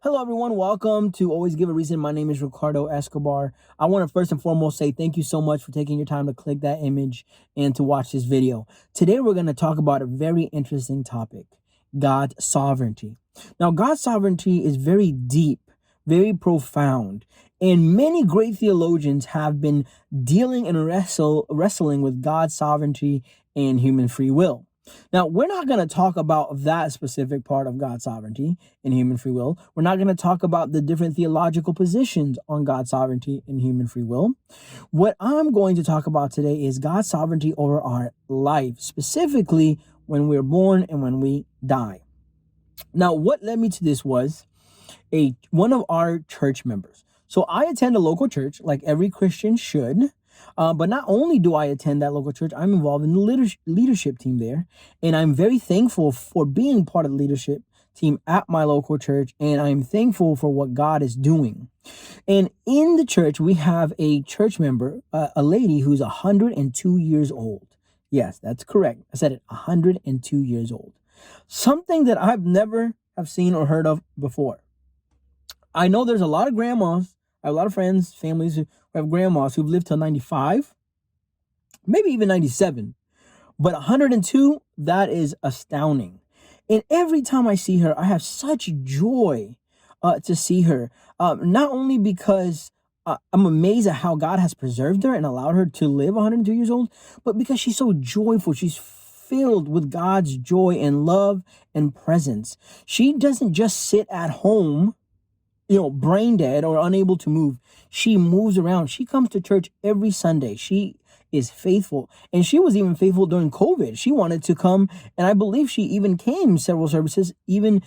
Hello, everyone. Welcome to Always Give a Reason. My name is Ricardo Escobar. I want to first and foremost say thank you so much for taking your time to click that image and to watch this video. Today, we're going to talk about a very interesting topic, God's sovereignty. Now, God's sovereignty is very deep, very profound, and many great theologians have been dealing and wrestling with God's sovereignty and human free will. Now, we're not going to talk about that specific part of God's sovereignty and human free will. We're not going to talk about the different theological positions on God's sovereignty and human free will. What I'm going to talk about today is God's sovereignty over our life, specifically when we're born and when we die. Now, what led me to this was one of our church members. So I attend a local church like every Christian should. But not only do I attend that local church, I'm involved in the leadership team there. And I'm very thankful for being part of the leadership team at my local church. And I'm thankful for what God is doing. And in the church, we have a church member, a lady who's 102 years old. Yes, that's correct. I said it, 102 years old. Something that I've never have seen or heard of before. I know there's a lot of grandmas. I have a lot of friends, families who have grandmas who've lived till 95, maybe even 97. But 102, that is astounding. And every time I see her, I have such joy to see her. Not only because I'm amazed at how God has preserved her and allowed her to live 102 years old, but because she's so joyful. She's filled with God's joy and love and presence. She doesn't just sit at home, brain dead or unable to move. She moves around. She comes to church every Sunday. She is faithful. And she was even faithful during COVID. She wanted to come, and I believe she even came several services, even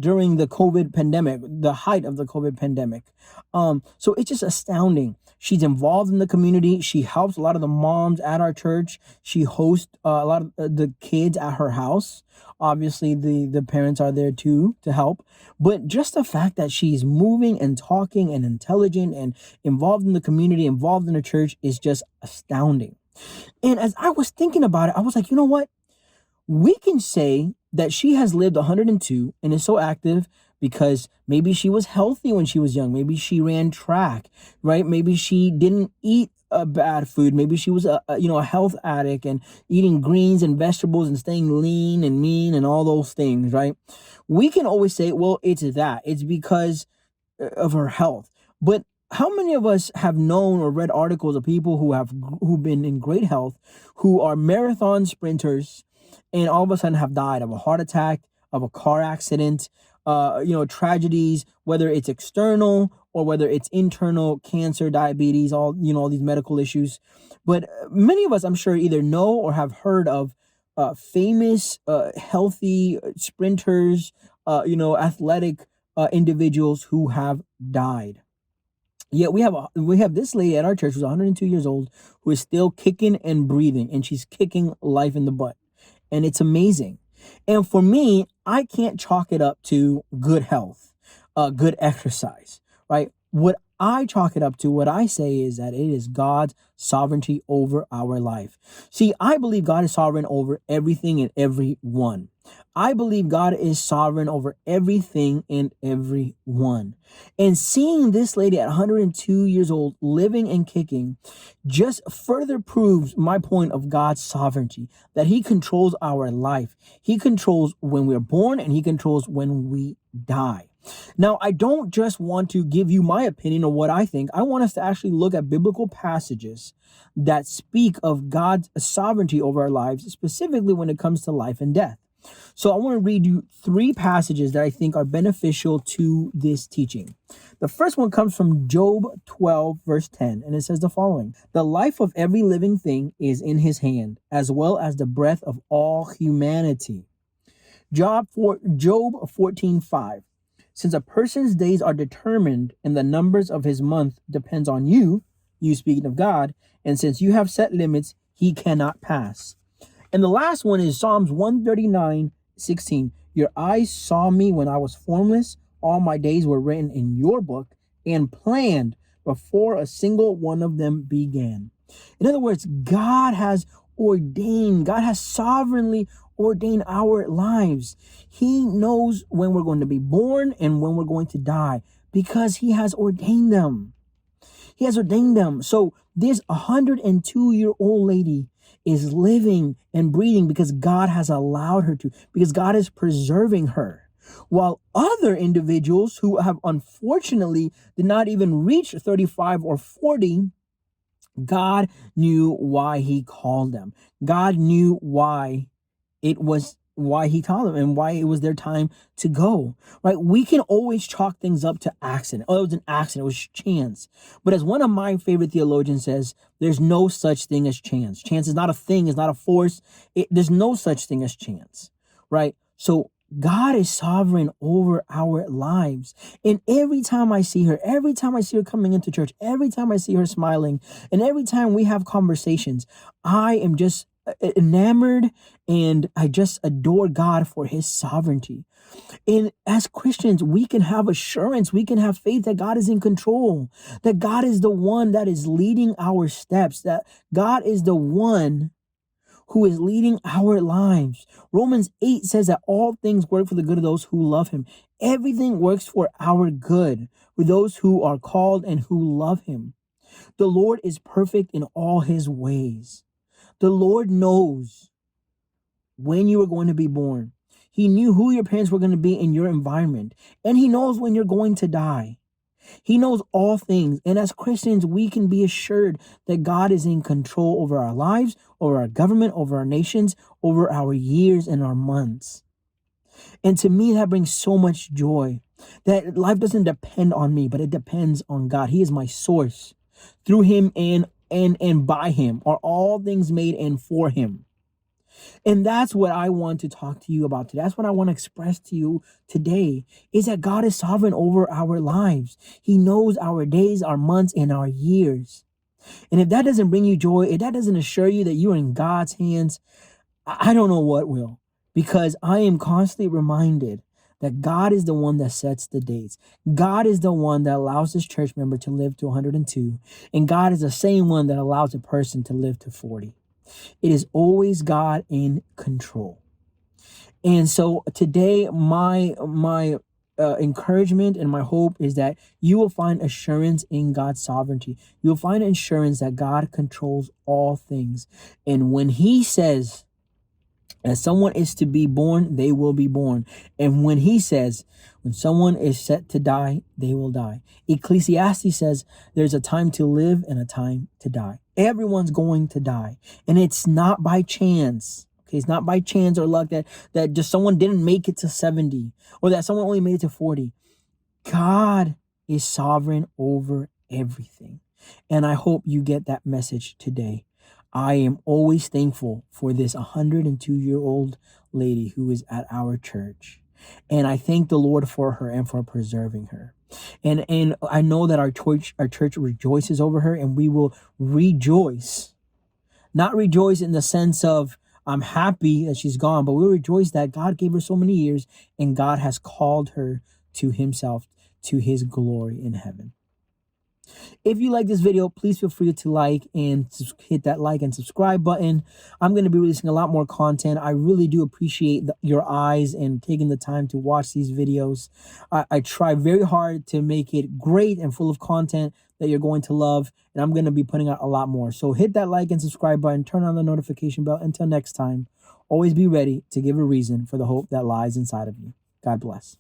during the COVID pandemic, the height of the COVID pandemic. So it's just astounding. She's involved in the community. She helps a lot of the moms at our church. She hosts a lot of the kids at her house. Obviously, the parents are there too to help. But just the fact that she's moving and talking and intelligent and involved in the community, involved in the church is just astounding. And as I was thinking about it, I was like, you know what? We can say that she has lived 102 and is so active because maybe she was healthy when she was young. Maybe she ran track, right? Maybe she didn't eat bad food. Maybe she was a health addict and eating greens and vegetables and staying lean and mean and all those things, right? We can always say, well, it's because of her health. But how many of us have known or read articles of people who've been in great health, who are marathon sprinters, and all of a sudden have died of a heart attack, of a car accident, tragedies, whether it's external or whether it's internal, cancer, diabetes, all these medical issues. But many of us, I'm sure, either know or have heard of famous, healthy sprinters, athletic individuals who have died. Yet we have this lady at our church who's 102 years old, who is still kicking and breathing, and she's kicking life in the butt. And it's amazing. And for me, I can't chalk it up to good health, good exercise, right? What I chalk it up to, what I say is that it is God's sovereignty over our life. See, I believe God is sovereign over everything and everyone. I believe God is sovereign over everything and everyone. And seeing this lady at 102 years old, living and kicking, just further proves my point of God's sovereignty, that he controls our life. He controls when we're born and he controls when we die. Now, I don't just want to give you my opinion of what I think. I want us to actually look at biblical passages that speak of God's sovereignty over our lives, specifically when it comes to life and death. So I want to read you 3 passages that I think are beneficial to this teaching. The first one comes from Job 12, verse 10, and it says the following: "The life of every living thing is in his hand, as well as the breath of all humanity." Job 14:5. "Since a person's days are determined and the numbers of his month depends on you speaking of God, and since you have set limits, he cannot pass." And the last one is Psalms 139:16. "Your eyes saw me when I was formless. All my days were written in your book and planned before a single one of them began." In other words, God has ordained. God has sovereignly ordained our lives. He knows when we're going to be born and when we're going to die because he has ordained them. He has ordained them. So this 102-year-old lady is living and breathing because God has allowed her to, because God is preserving her. While other individuals who have unfortunately did not even reach 35 or 40, God knew why he called them. God knew why he called them and why it was their time to go, right? We can always chalk things up to accident. Oh, it was an accident. It was chance. But as one of my favorite theologians says, there's no such thing as chance. Chance is not a thing. It's not a force. There's no such thing as chance, right? So God is sovereign over our lives. And every time I see her coming into church, every time I see her smiling, and every time we have conversations, I am just enamored and I just adore God for his sovereignty. And as Christians, we can have assurance, we can have faith that God is in control, that God is the one that is leading our steps, that God is the one who is leading our lives. Romans 8 says that all things work for the good of those who love him. Everything works for our good, for those who are called and who love him. The Lord is perfect in all his ways. The Lord knows when you are going to be born. He knew who your parents were going to be in your environment. And he knows when you're going to die. He knows all things. And as Christians, we can be assured that God is in control over our lives, over our government, over our nations, over our years and our months. And to me, that brings so much joy that life doesn't depend on me, but it depends on God. He is my source. Through him and by him are all things made and for him. And that's what I want to talk to you about today. That's what I want to express to you today, is that God is sovereign over our lives. He knows our days, our months, and our years. And if that doesn't bring you joy, if that doesn't assure you that you are in God's hands, I don't know what will. Because I am constantly reminded that God is the one that sets the dates. God is the one that allows this church member to live to 102. And God is the same one that allows a person to live to 40. It is always God in control. And so today, my encouragement and my hope is that you will find assurance in God's sovereignty. You'll find assurance that God controls all things. And when he says that someone is to be born, they will be born. And when he says, when someone is set to die, they will die. Ecclesiastes says there's a time to live and a time to die. Everyone's going to die. And it's not by chance. Okay, it's not by chance or luck that just someone didn't make it to 70 or that someone only made it to 40. God is sovereign over everything. And I hope you get that message today. I am always thankful for this 102-year-old lady who is at our church. And I thank the Lord for her and for preserving her. And I know that our church rejoices over her, and we will rejoice. Not rejoice in the sense of I'm happy that she's gone, but we'll rejoice that God gave her so many years and God has called her to himself, to his glory in heaven. If you like this video, please feel free to like and hit that like and subscribe button. I'm going to be releasing a lot more content. I really do appreciate your eyes and taking the time to watch these videos. I try very hard to make it great and full of content that you're going to love, and I'm going to be putting out a lot more. So hit that like and subscribe button, turn on the notification bell. Until next time, always be ready to give a reason for the hope that lies inside of you. God bless.